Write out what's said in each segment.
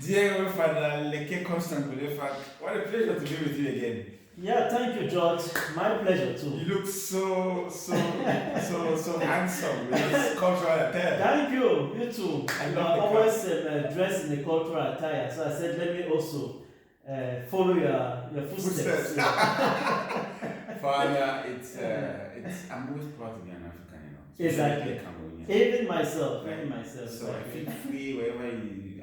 Dear Father Leke Ngolefac, what a pleasure to be with you again. Yeah, thank you, George. My pleasure too. You look so handsome with this cultural attire. Thank you. You too. I You love are the always dressed in the cultural attire, so I said let me also follow your footsteps. Father, I'm always proud to be an African, you know. Exactly. Cameroonian. Even myself. So I feel free wherever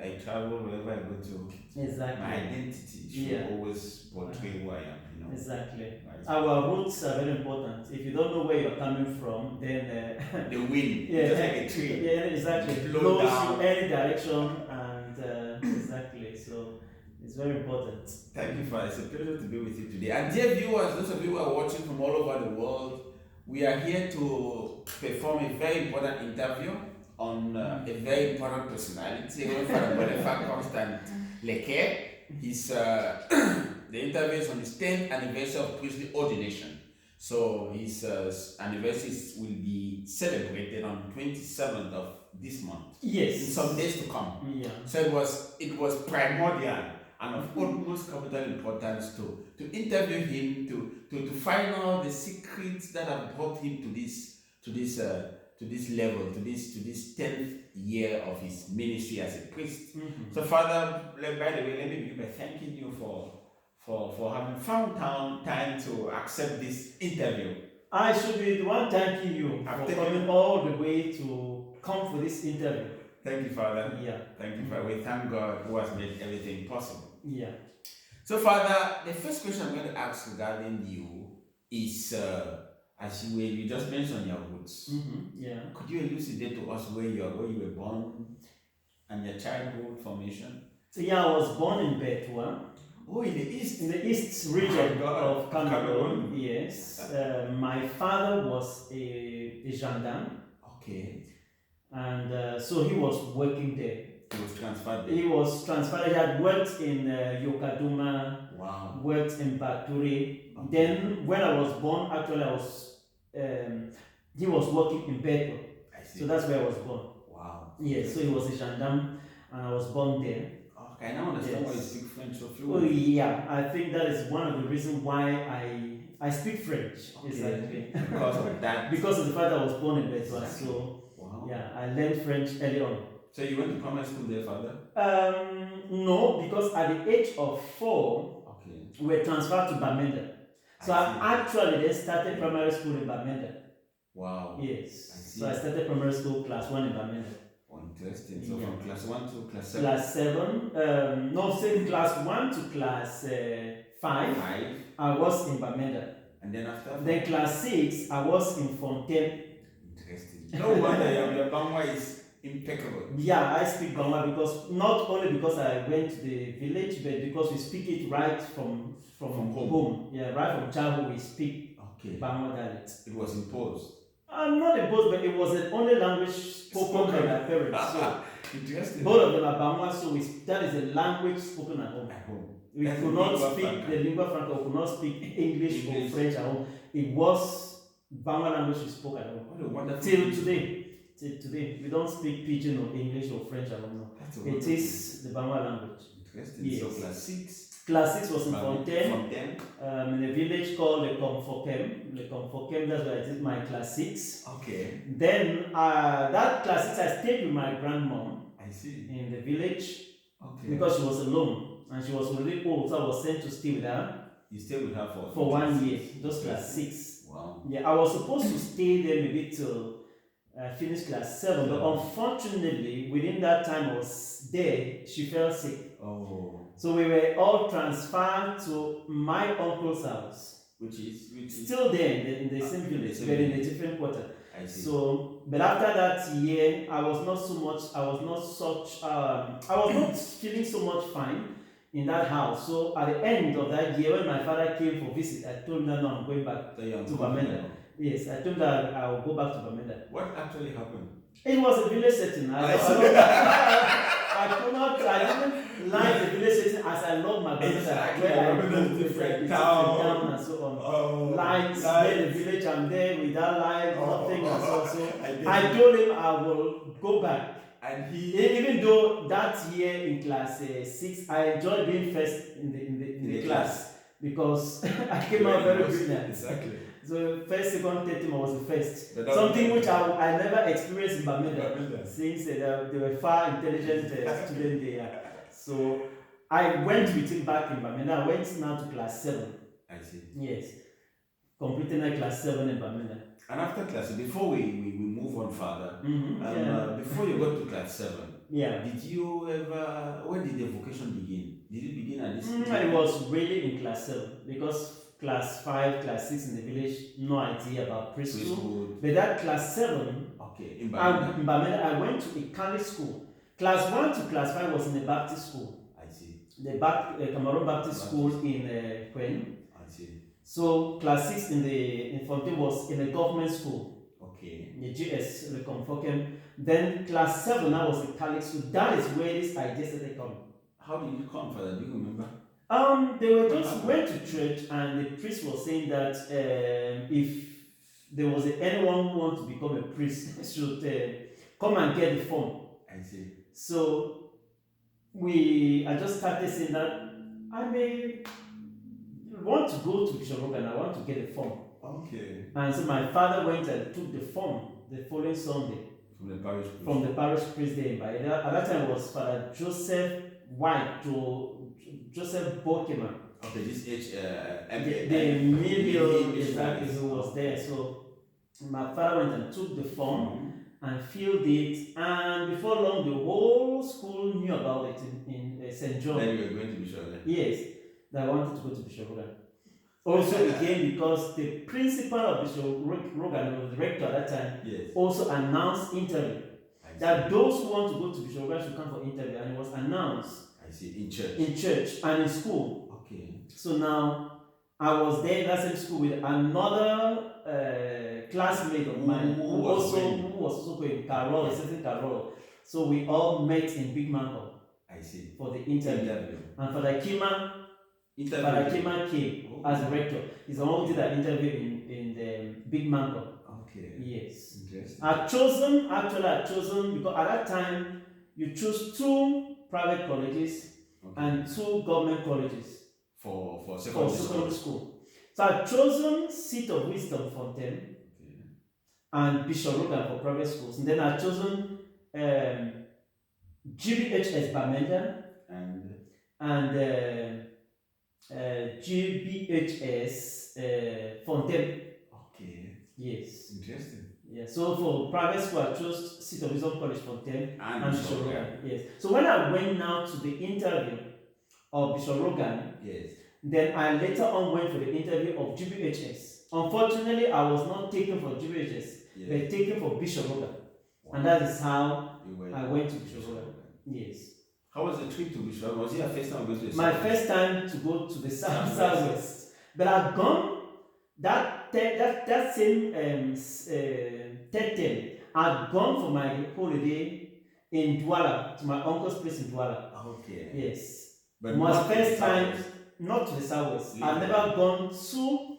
I travel, wherever I go to. Exactly. My identity should always portray who I am, you know. Exactly. Right. Our roots are very important. If you don't know where you're coming from, then the wind, yeah, just like a tree. Yeah, exactly. It blows you any direction, and exactly. So it's very important. Thank you, Father. It's a pleasure to be with you today. And dear viewers, those of you who are watching from all over the world, we are here to perform a very important interview on a very important personality, Father Ngolefac Constant Leke. He's the interview is on his 10th anniversary of priestly ordination. So his anniversary will be celebrated on 27th of this month. Yes. In some days to come. Yeah. So it was primordial and of utmost capital importance to interview him, to find out the secrets that have brought him to this level, to this 10th year of his ministry as a priest. Mm-hmm. So Father, by the way, let me begin by thanking you for having found time to accept this interview. I should be the one thanking you for coming all the way to come for this interview. Thank you, Father. Yeah. Thank you, Father. We thank God who has made everything possible. Yeah. So, Father, the first question I'm going to ask regarding you is, as you just mentioned your roots. Mm-hmm. Yeah. Could you elucidate to us where you were born and your childhood formation? So yeah, I was born in Betua. Oh, in the east. In the east region of Cameroon. Yes. My father was a gendarme. Okay. And so he was working there. He was transferred there. He was transferred. He had worked in Yokaduma. Wow. Worked in Baturi. Okay. Then when I was born, actually he was working in Betua. I see. So that's where I was born. Wow. Yes. So he was a gendarme, and I was born there. Okay, I now understand why you speak French so fluently. Oh yeah, I think that is one of the reasons why I speak French. Okay. Exactly. Because of that. Because of the fact that I was born in Betua. Exactly. So wow. Yeah, I learned French early on. So you went to primary school there, Father? No, because at the age of 4, okay, we were transferred to Bamenda. So I actually then started primary school in Bamenda. Wow. Yes. So I started primary school class 1 in Bamenda. Oh, interesting. So from class 1 to class 7? Class 7. No, saying class 1 to class 5. I was in Bamenda. And then after? Then class 6, I was in Fontaine. Interesting. No wonder your Bangwa is impeccable. Yeah, I speak Bangwa because not only because I went to the village, but because we speak it right from home. Yeah, right from childhood we speak Bangwa dialect. It was imposed. Not imposed, but it was the only language spoken by my parents. So interesting. Both of them are Bangwa, so that is a language spoken at home. We could not speak the lingua franca, we could not speak English or French at home. It was Bangwa language we spoke at home. What a wonderful Till today, we don't speak Pidgin or English or French at home now. It is the Bangwa language. Interesting. Yes. So class 6? Class 6 was in Fontaine. In a village called Leke Ngolefac, that's where I did my class 6. Okay. Then that class 6 I stayed with my grandmom. I see. In the village. Okay. Because she was alone and she was already old, so I was sent to stay with her. You stayed with her for 1 year, just class 6. Wow. Yeah, I was supposed to stay there maybe till finish class 7, but unfortunately within that time I was there, she fell sick. Oh. So we were all transferred to my uncle's house, which is still there in the same village, but in a different quarter. I see. So, but after that year, I was not feeling so much fine in that house. So at the end of that year, when my father came for visit, I told him that no, I'm going back to Bamenda. Yes, I told him that I will go back to Bamenda. What actually happened? It was a village setting. I didn't like the village setting as I love my Bamenda, where I go different town and so on. Lights, there in the village, I'm there without light, nothing and so. I told him I will go back. And even though that year in class 6, I enjoyed being first in the class because I came out very brilliant. Exactly. So first, second, third team I was the first. But Something which I never experienced in Bamenda since they were far intelligent students there. So I went with him back in Bamenda. I went now to class 7. I see. Yes. Completing my class 7 in Bamenda. And after class, before we move on further, before you got to class 7, did you ever, when did the vocation begin? Did it begin at this time? It was really in class 7 because class 5, class 6 in the village, no idea about priesthood. But that class 7, in Bamenda, I went to a Catholic school. Class 1 to class 5 was in the Baptist school. I see. The Cameroon Baptist school in Quen. I see. So class 6 in Fontaine was in a government school. Okay. The GS Reconfocem. Then class 7 now was a Catholic school. That is where this idea started coming. How did you come, Father? Do you remember? They were just went to church, and the priest was saying that if there was anyone who wants to become a priest, should come and get the form. I see. So I just started saying that I may want to go to Bishop Rogan. I want to get the form. Okay. And so my father went and took the form the following Sunday from the parish priest. From the parish priest there. At that time it was Father Joseph White to Joseph Bokema. Okay, this the million exactly who was there. So my father went and took the form and filled it, and before long the whole school knew about it in St. John. Then you were going to Bishop Rogan? Yes, that I wanted to go to Bishop Rogan. Also again because the principal of Bishop Rogan, the rector at that time, also announced interview. That those who want to go to Bishop Rogan should come for interview, and it was announced. I see, in church. In church and in school. Okay. So now I was there in that same school with another classmate of mine who was also going Carol, a certain Carol. So we all met in Big Mango. I see. For the interview. And Father Kima came as a rector. He's the one who did that interview in the Big Mango. Okay. Yes. Interesting. I've chosen because at that time you choose 2 private colleges and 2 government colleges for secondary school. So I've chosen Seat of Wisdom Fontaine and Bishop Rogan for private schools, and then I've chosen GBHS Bamenda and GBHS Fontaine. Okay. Yes. Interesting. Yeah. So for private school, I chose Seat of Wisdom College Fontaine and Bishop Rogan. Yes. So when I went now to the interview of Bishop Rogan, then I later on went for the interview of GBHS. Unfortunately, I was not taken for GBHS, but taken for Bishop Rogan. Wow. And that is how I went to Bishop Rogan. Yes. How was the trip to Bishop Rogan? Was it your first time going to the My first time to go to the southwest. But I've gone that same third term. I'd gone for my holiday in Douala, to my uncle's place in Douala. Okay. Yes. But my first time, not to the southwest. I've never gone to,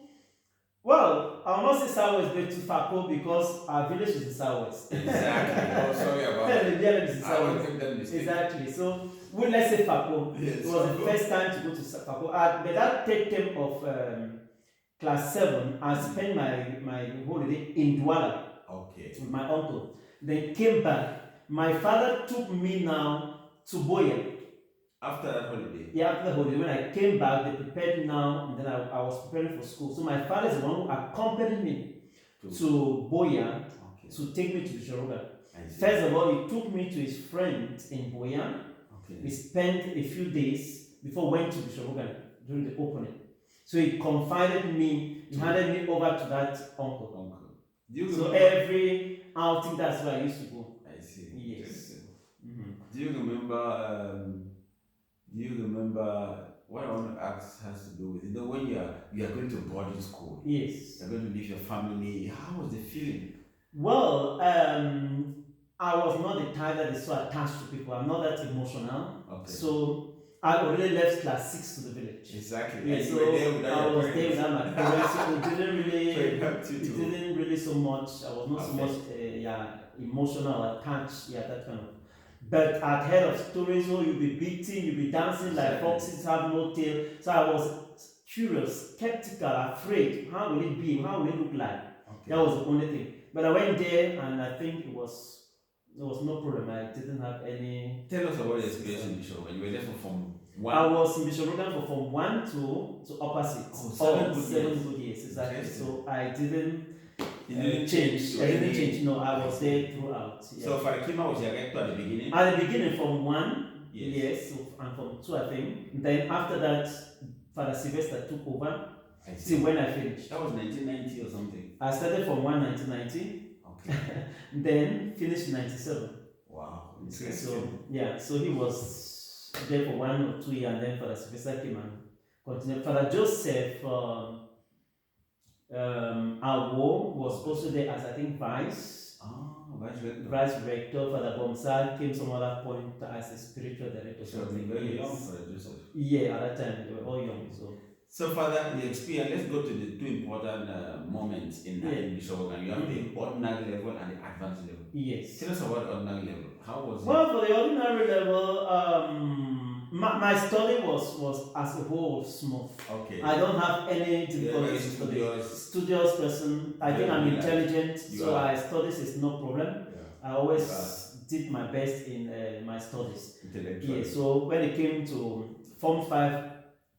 well, I'll not say southwest, but to Parcour because our village is in southwest. Exactly. Oh, sorry about that. I was thinking that mistake. Exactly. So, let's say Parcour. It was the first time to go to Parcour. But that third term of class 7, I spent my holiday in Douala. Okay. With my uncle. Then came back. My father took me now to Boya. After that holiday? Yeah, after the holiday. When I came back, they prepared now, and then I was preparing for school. So my father is the one who accompanied me to Boya to take me to Bishop Rogan. First of all, he took me to his friend in Boya. Okay. We spent a few days before we went to Bishop Rogan during the opening. So he confided me, he handed me over to that uncle. So every outing, that's where I used to go. I see. Yes. Mm-hmm. Do you remember what I want to ask has to do with, when you are going to boarding school? Yes. You're going to leave your family. How was the feeling? Well, I was not the type that is so attached to people. I'm not that emotional. Okay. So I already left class 6 to the village. Exactly. Yeah, so I was there without my parents. So it didn't really so much. I was not so much emotional or attached. Yeah, that kind of. But I'd heard of stories, oh, you'll be beaten, you'll be dancing like foxes have no tail. So I was curious, skeptical, afraid. How will it be? How will it look like? Okay. That was the only thing. But I went there and I think there was no problem. I didn't have any. Tell us about the experience in Bishop. You were there for Form 1. I was in Bishop for Form 1 to upper 6. Oh, 7 good years, exactly. Okay. So I didn't change. I didn't change. No, I was there throughout. Yeah. So Farakima was your rector at the beginning? At the beginning, Form 1. Yes. So, and Form 2, I think. Then after that, Father Sylvester took over. Till when I finished. That was 1990 or something. I started from 1990. Okay. Then finished in 97. Wow. So he was there for 1 or 2 years, and then Father Sylvester came and continued. Father Joseph Awo was also there as, I think, vice rector. Father Bomsal came some other point as a spiritual director. So very young, Father Joseph. Yeah, at that time they were all young. So Father, the experience, let's go to the 2 important moments in Bishop. You have the ordinary level and the advanced level. Yes. Tell us about ordinary level. How was it? Well, for the ordinary level, my study was as a whole smooth. Okay. I don't have any difficulties in studying. Studious person. I think I'm intelligent, so I studies is no problem. Yeah. I always did my best in my studies. Yeah. So when it came to Form 5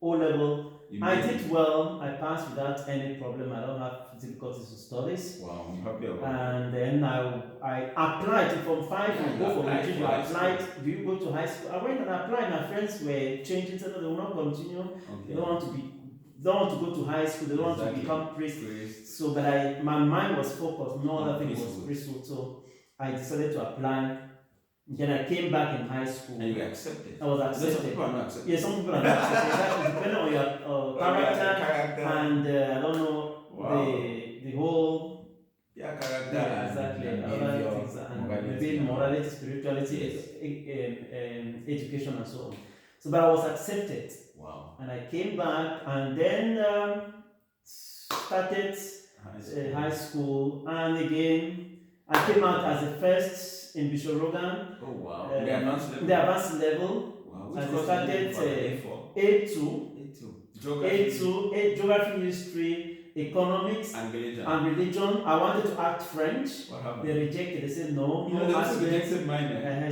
O level, I did well. I passed without any problem. I don't have difficulties in studies. Wow, I'm happy about that. And then I applied to Form 5. You go for retreat. You applied. Do you go to high school? I went and applied. My friends were changing, so they will not continue. Okay. They don't want to go to high school. They don't want to become priests. So, but my mind was focused. No other thing was priesthood. So I decided to apply. Then I came back in high school. And you were accepted? I was accepted. Some people are not accepted. Yeah, some people are not accepted. Exactly, depending on your character and I don't know the whole character. Yeah, exactly. And maybe morality, spirituality, education, and so on. So, but I was accepted. Wow. And I came back and then started high school, and again I came out as the first in Bishop Rogan. Oh wow! The advanced level. The advanced level. Wow. I started A2, geography, history, economics, and religion. I wanted to act French. They rejected. They said no. They also rejected mine. I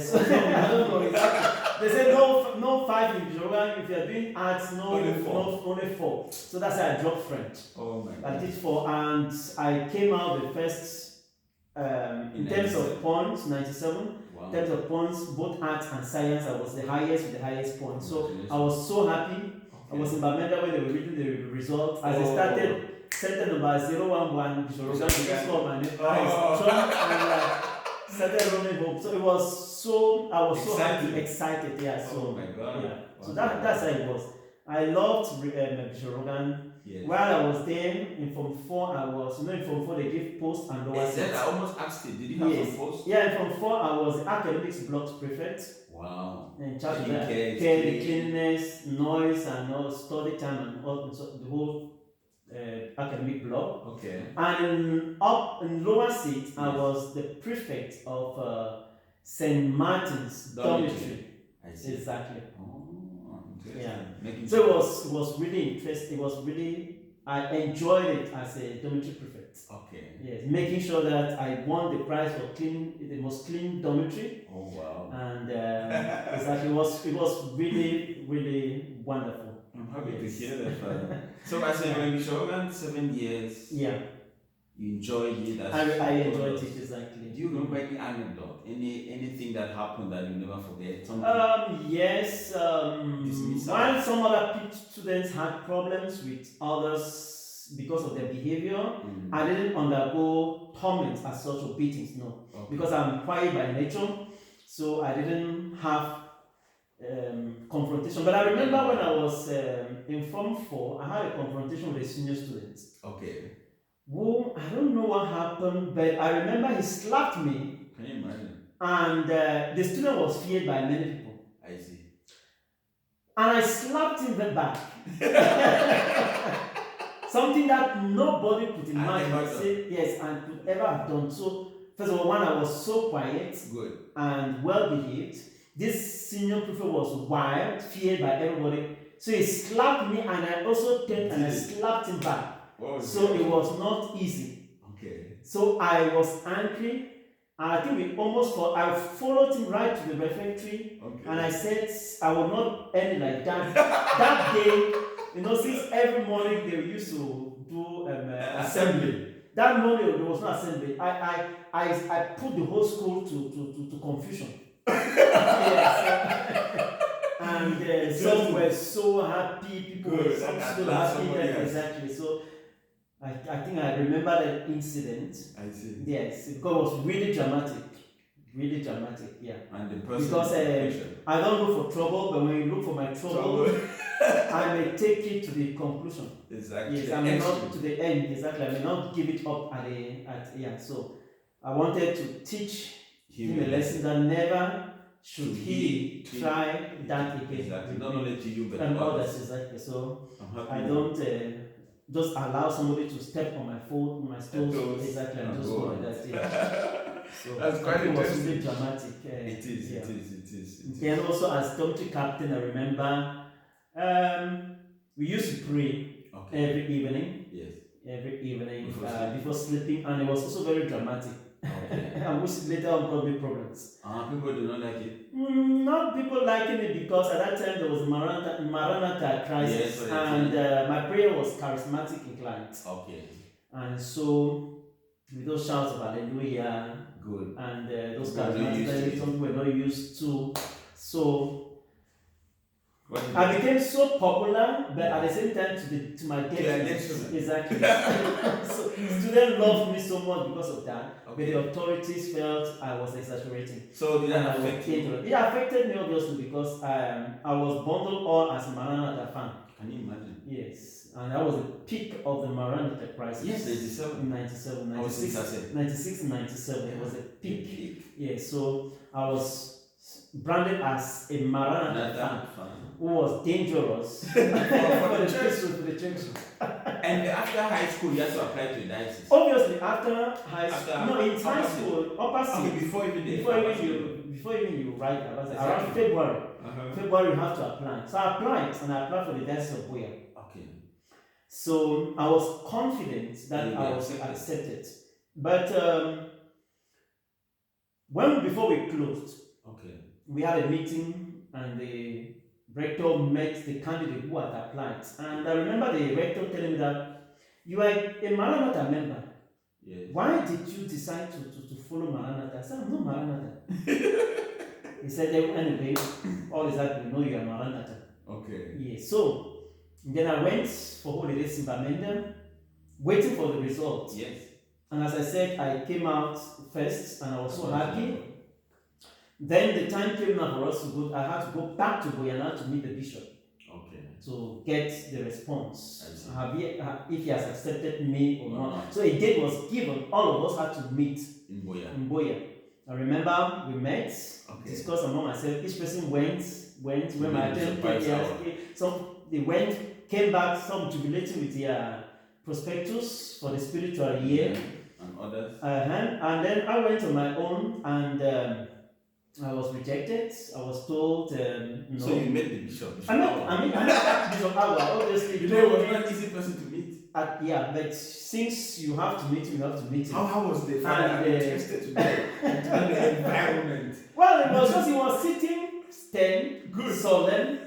don't know exactly. They said no 5 in Bishop Rogan. If you are doing arts, only 4. So that's why I dropped French. Oh my God. I did 4, and I came out the first. In terms of points, 97. Wow. In terms of points, both arts and science, I was the highest with the highest points. So I was so happy. Okay. I was in Bamenda when they were reading the results. As I started, center number 011, Bishop Rogan, just called my name. Started running home. So I was so happy, excited. Yeah. So, oh my God. Yeah. So that's how it was. I loved Bishop Rogan. Yes. While I was there in Form 4, in Form 4 they give post and lower sets. I almost asked you, did you have some post? Yeah, in Form 4 I was the academics block prefect. Wow. In charge of that. Care, cleanliness, noise, and all study time, and all the whole academic block. Okay. And in lower seat, I was the prefect of St. Martin's dormitory. I see. Exactly. Oh. Yeah. So it was really interesting. I enjoyed it as a dormitory prefect. Okay. Yes, making sure that I won the prize for the most clean dormitory. Oh wow. And exactly, it was really, really wonderful. I'm happy to hear that. So as a Bishop, 7 years. Yeah. You enjoyed it. I enjoyed it, exactly. Do you remember any anecdote, anything that happened that you never forget? Yes. While some other students had problems with others because of their behavior, I didn't undergo torment as such or beatings, no. Okay. Because I'm quiet by nature, so I didn't have confrontation. But I remember when I was in Form 4, I had a confrontation with a senior student. Okay. Who, I don't know what happened, but I remember he slapped me. Can you imagine? And the student was feared by many people. I see. And I slapped him back. Something that nobody could imagine. Yes, and could ever have done. So first of all, one, I was so quiet Good. and well behaved. This senior prefect was wild, feared by everybody. So he slapped me, and I also turned and I slapped him back. So it was not easy. Okay. So I was angry, and I think I followed him right to the refectory, and I said I would not end it like that. That day, since every morning they used to do assembly. That morning there was no assembly. I put the whole school to confusion. Yes. And some were so happy, people were so happy. Exactly. So I think I remember that incident. I see. Yes, because it was really dramatic. Really dramatic, yeah. And the person because I don't look for trouble, but when you look for my trouble, I may take it to the conclusion. Exactly. Yes, I may not to the end. Exactly, I may not give it up So I wanted to teach him a lesson that never should he try that again. Exactly. Not only to you, but and others. Exactly. So I don't just allow somebody to step on my foot, on my toes. Exactly, and just go like that. Yeah. So that's quite interesting. It was really dramatic. It is. Then also as dormitory captain, I remember we used to pray every evening. Yes. Every evening before sleeping, and it was also very dramatic. Okay. And which later on brought me problems. People do not like it. Not people liking it, because at that time there was a Maranatha crisis, yes, and my prayer was charismatic inclined. Okay. And so with those shouts of hallelujah, good, and those charismatic songs were not used to. So I became so popular, but at the same time to my guests. Exactly. So students loved me so much because of that. But the authorities felt I was exaggerating. So did that affect you? It affected me obviously, because I was bundled all as a Maranatha fan. Can you imagine? Yes. And that was the peak of the Maranatha crisis. Yes, 97. In 97, 96 and 97. It was a peak. Yeah, so I was branded as a Maranatha fan. Who was dangerous for the church. And after high school, you had to apply to the diocese. Obviously, after high school, in high school, upper C. Before even you write around February. February you have to apply. So I applied, and I applied for the diocese of Buea. Okay. So I was confident that I was accepted, but before we closed, we had a meeting, and the rector met the candidate who had applied, and I remember the rector telling me that you are a Maranatha member. Yes. Why did you decide to follow Maranatha? I said, I'm not Maranatha. He said, anyway, all is that we know you are Maranatha. Okay. Yes. So then I went for holidays in Bamenda, waiting for the results. Yes. And as I said, I came out first, and I was so happy. Then the time came now for us to go. I had to go back to Guyana to meet the bishop. Okay. To get the response. If he has accepted me or not. So a date was given. All of us had to meet in Buea. I remember we met, discussed among ourselves. Each person went when my turn came. So they went, came back, some jubilating with their prospectus for the spiritual year. And others. And then I went on my own, and I was rejected. I was told no. So you met the bishop? I met Bishop Awa. Obviously, you know, was not an easy person to meet. Yeah, but since you have to meet him, you have to meet him. How was the father interested to the environment? Well, it was just he was sitting, stern, solemn.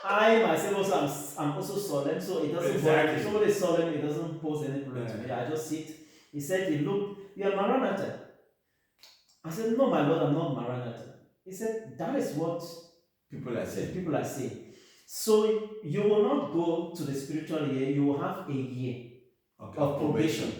I myself also I'm also solemn, so it doesn't bother me. If somebody is solemn, it doesn't pose any problem to me. I just sit. He said, "Look, you are Maranatha." I said, "No, my Lord, I'm not Maranatha." He said, "That is what people are saying. So you will not go to the spiritual year, you will have a year of probation.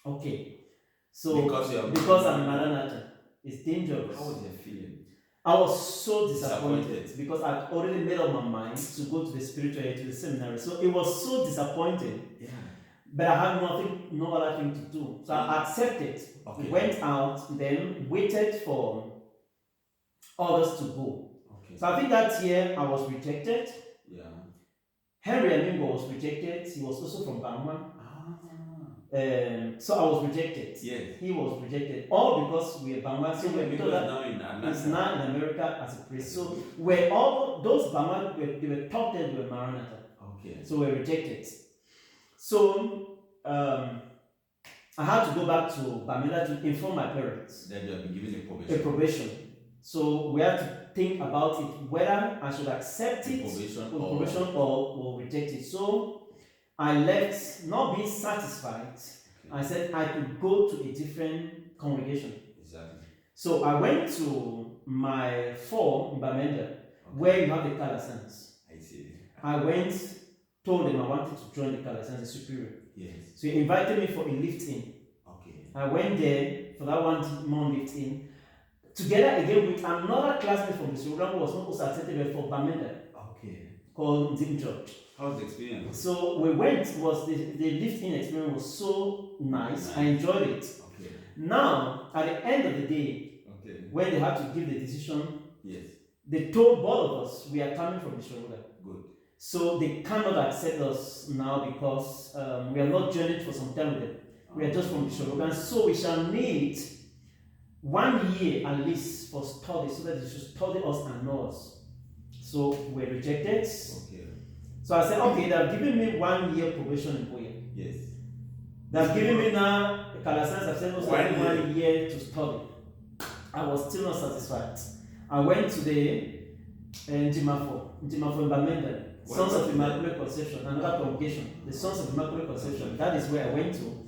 Okay. So because I'm Maranatha, it's dangerous. How was your feeling? I was so disappointed because I'd already made up my mind to go to the spiritual year, to the seminary. So it was so disappointing. Yeah. But I had no other thing to do. So I accepted, went out, then waited for others to go. Okay. So I think that year I was rejected. Yeah. Henry Amingo was rejected. He was also from Bangwa. So I was rejected. Yes. He was rejected. All because we were Bama. So we because now in Atlanta. He's now in America as a priest. So we're all those Bama, they were taught that we were Maranatha. Okay. So we're rejected. So I had to go back to Bamenda to inform my parents. That you have been given a probation. A probation. So we had to think about it, whether I should accept it probation or reject it. So I left not being satisfied. Okay. I said I could go to a different congregation. Exactly. So I went to my form in Bamenda, where you have the Calasands. I see. I went, told them I wanted to join the Calasands, the superior. Yes. So he invited me for a lift-in. Okay. I went there for that 1 month lift-in, together again with another classmate from the program who was not also accepted for Bamenda. Okay. Called Dim George. How was the experience? So we went, the lift-in experience was so nice. I enjoyed it. Okay. Now, at the end of the day, when they had to give the decision, yes, they told both of us we are coming from the Shoroga. Good. So they cannot accept us now because we are not journeyed for some time with them. We are just from the Shoroga. So we shall need 1 year at least for study so that they should study us and know us. So we rejected. Okay. So I said, okay, they have given me 1 year probation in Boya. Yes. They have given me now the Calasans have said also 1 year to study. I was still not satisfied. I went to the Njimafo in Bamenda, Sons of Immaculate Conception, another congregation, the Sons of Immaculate Conception. That is where I went to.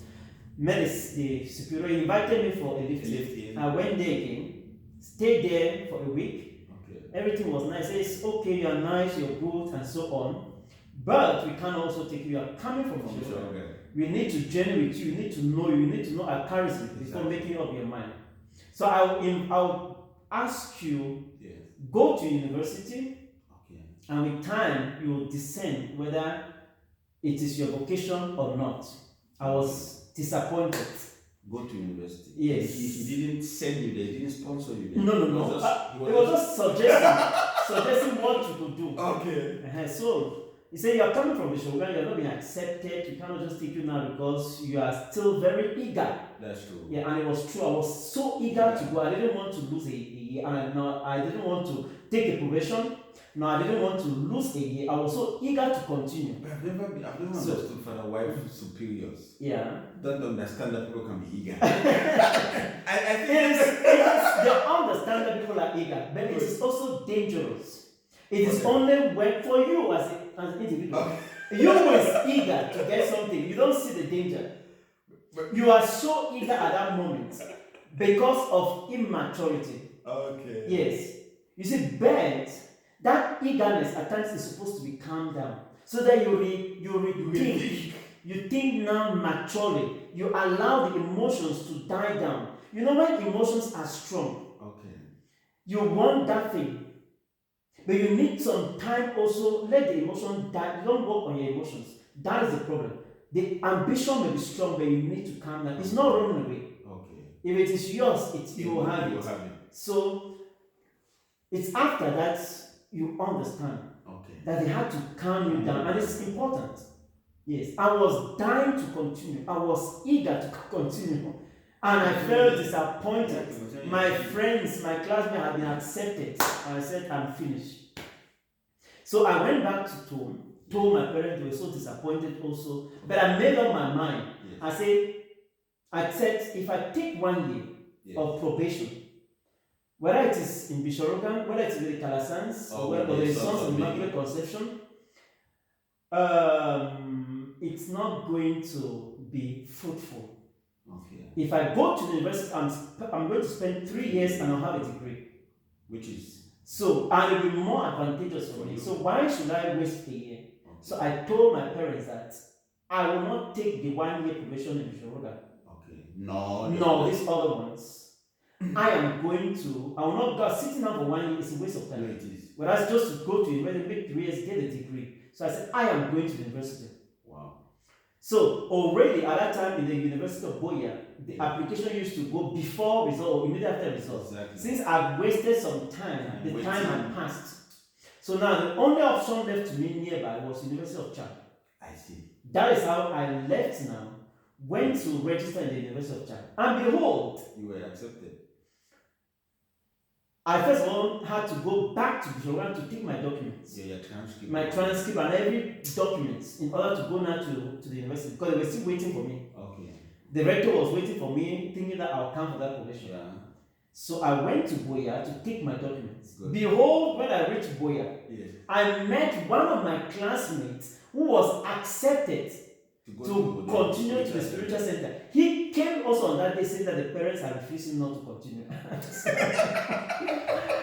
Met the superior, he invited me for a lift-in. I went there again, stayed there for a week. Okay. Everything was nice. He says, okay, you are nice, you're good, and so on. But we can also take you are coming from Shoroga. We need to journey with you, we need to know you, we need to know our charisma before making up your mind. So I'll ask you, go to university, and with time you will discern whether it is your vocation or not. I was disappointed. Go to university. Yes. He didn't send you there, he didn't sponsor you there. No. He was just suggesting what you could do. Okay. So he said, you are coming from the Shogun, you are not being accepted, you cannot just take you now because you are still very eager. That's true. Yeah, and it was true. I was so eager to go. I didn't want to lose a year, and I didn't want to take a probation. No, I didn't want to lose a year. I was so eager to continue. But I've never understood Father why superiors. Yeah. Don't understand that people can be eager. I think they understand that people are eager, but it is also dangerous. It is only when for you as an individual, you was eager to get something. You don't see the danger. You are so eager at that moment because of immaturity. Okay. Yes. You see, but that eagerness at times is supposed to be calmed down so that you think now maturely. You allow the emotions to die down. You know when emotions are strong. Okay. You want that thing. But you need some time also. Let the emotion die. You don't work on your emotions. That is the problem. The ambition may be strong, but you need to calm down. It's not running away. Okay. If it is yours, you will have it. So it's after that you understand that they had to calm you down, and it's important. Yes, I was dying to continue. I was eager to continue, and I felt disappointed. My friends, my classmates had been accepted, and I said, I'm finished. So I went back to Tom, told my parents they were so disappointed also, but I made up my mind. Yes. I said, if I take 1 year of probation, whether it is in Bishorogan, whether it is with the Calasans, or the Sons of Immaculate Conception, it's not going to be fruitful. Okay. If I go to the university, I'm going to spend 3 years and I'll have a degree. Which is? So, and it will be more advantageous for me. So why should I waste a year? Okay. So I told my parents that I will not take the 1 year probation in Bishorogan. Okay. No, these other ones. I will not go sitting down for 1 year, it's a waste of time. Yeah, it is. Whereas just to go to university, make 3 years, get a degree. So I said, I am going to the university. Wow. So already at that time in the University of Boya, the application used to go before result or immediately after results. Exactly. Since I've wasted some time, the time had passed. So now the only option left to me nearby was University of Chad. I see. That is how I left now went to register in the University of Cham. And behold, you were accepted. I first of all had to go back to Bishop to take my documents. Yeah, your transcript. My transcript and every document in order to go now to the university because they were still waiting for me. Okay. The rector was waiting for me, thinking that I'll come for that probation. Yeah. So I went to Boya to take my documents. Good. Behold, when I reached Boya, Yes. I met one of my classmates who was accepted to continue to the spiritual center. He came also on that day saying that the parents are refusing not to continue.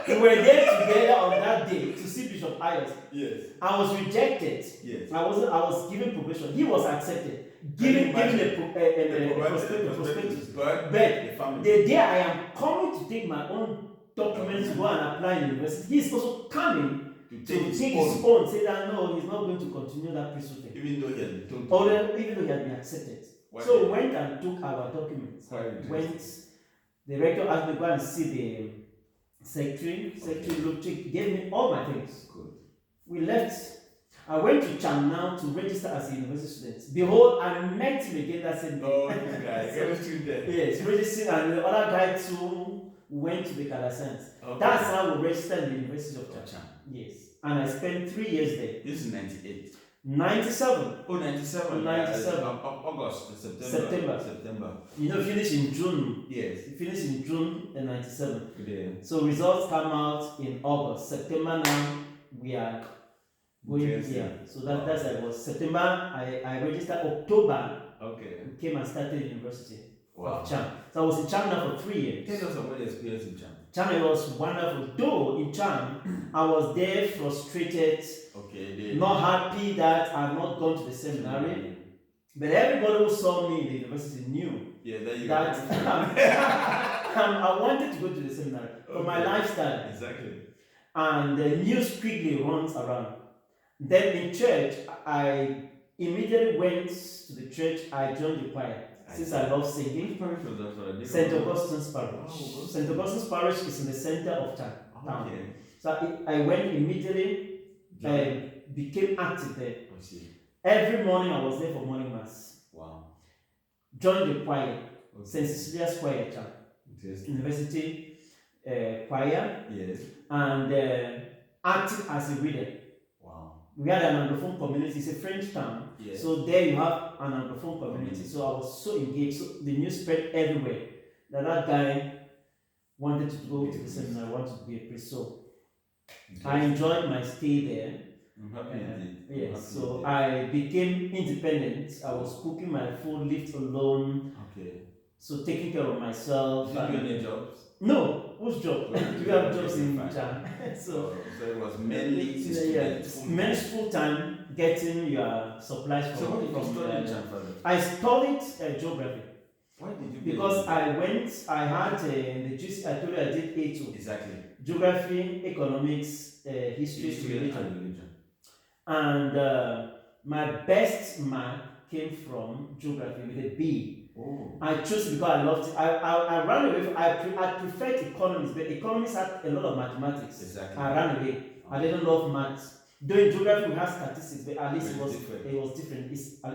We were there together on that day to see Bishop Ayers. Yes. I was rejected. Yes. I was given probation. He was accepted. Given a prospectus. But the day I am coming to take my own documents to go and apply in university, he's also coming to take his own, say that no, he's not going to continue that priesthood thing. Even though he had been told to. Even though he had been accepted. So we went and took our documents. The rector asked me to go and see the secretary. Secretary looked, gave me all my things. Good. We left. I went to Cham now to register as a university student. Behold, I met him again that same day. Oh, this guy. Yes, registered, and the other guy too went to the Calasans. Okay. That's how we registered in the University of Cham. Yes. And I spent 3 years there. This is 98. 97. Oh, 97. 97. August, September. You know, finish in June. Yes. Finish in June in 97. Yeah. So results come out in August. September now, we are going here. So that's I was September. I registered October. Okay. Came and started university. Wow. Of Cham. So I was in Cham now for 3 years. Tell us about your experience in Cham. Cham was wonderful. Though in Cham, I was there frustrated, not happy that I had not gone to the seminary. But everybody who saw me in the university knew that I wanted to go to the seminary for my lifestyle. Exactly. And the news quickly runs around. Then in church, I immediately went to the church. I joined the choir. Since I love singing, St. Augustine's Parish. St. Augustine's Parish is in the center of town. Okay. So I went immediately, became active there. I see. Every morning I was there for morning mass. Wow. Joined the choir, St. Cecilia's choir, University choir, yes, and active as a reader. Wow. We had an Anglophone community, it's a French town. Yes. So there you have an Anglophone community. So I was so engaged. So the news spread everywhere that guy wanted to go to the seminary, wanted to be a priest. So I enjoyed my stay there. I'm happy yes. So I became independent. I was cooking my food, lived alone. Okay. So taking care of myself. Did you do any jobs? No. Whose job? Do you have jobs in Cham? So it was mainly mainly full time getting your supplies from. So what did you study in Cham? I studied geography. Why did you? Because I had the gist. I told you I did A2. Exactly. Geography, economics, history, religion. And my best mark came from geography with a B. Oh. I chose because I loved it. I ran away from, I preferred economics, but economics had a lot of mathematics. Exactly. I ran away. Okay. I didn't love maths. Though in geography we had statistics, but at least it was different. I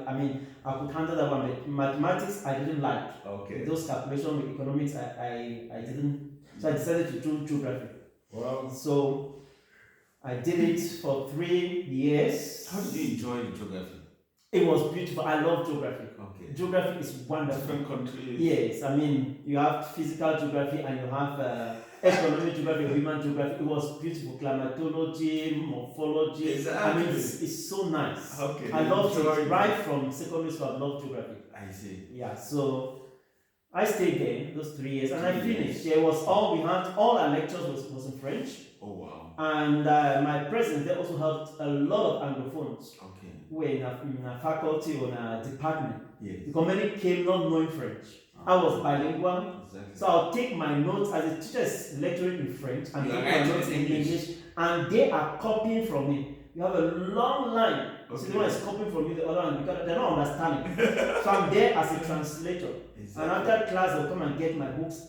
could handle that one, but mathematics I didn't like. Okay. Those calculations with economics I didn't. So I decided to do geography. Wow. So I did it for 3 years. How did you enjoy the geography? It was beautiful. I love geography. Okay. Geography is wonderful. Different countries. Yes, you have physical geography and you have economic geography, human geography. It was beautiful. Climatology, morphology. Exactly. It's so nice. Okay. I loved it. Right from secondary school, I loved geography. I see. Yeah, so I stayed there those 3 years and I finished. There was all our lectures was in French. Oh wow. And my president there also helped a lot of Anglophones. Okay. Who were in a faculty or in a department. Yes. Because many came not knowing French. I was bilingual. Exactly. So I'll take my notes as a teacher is lecturing in French and take my notes in English. And they are copying from me. You have a long line. Okay. So the one is copying from me, the other one, because they're not understanding. So I'm there as a translator. Exactly. And after class, they'll come and get my books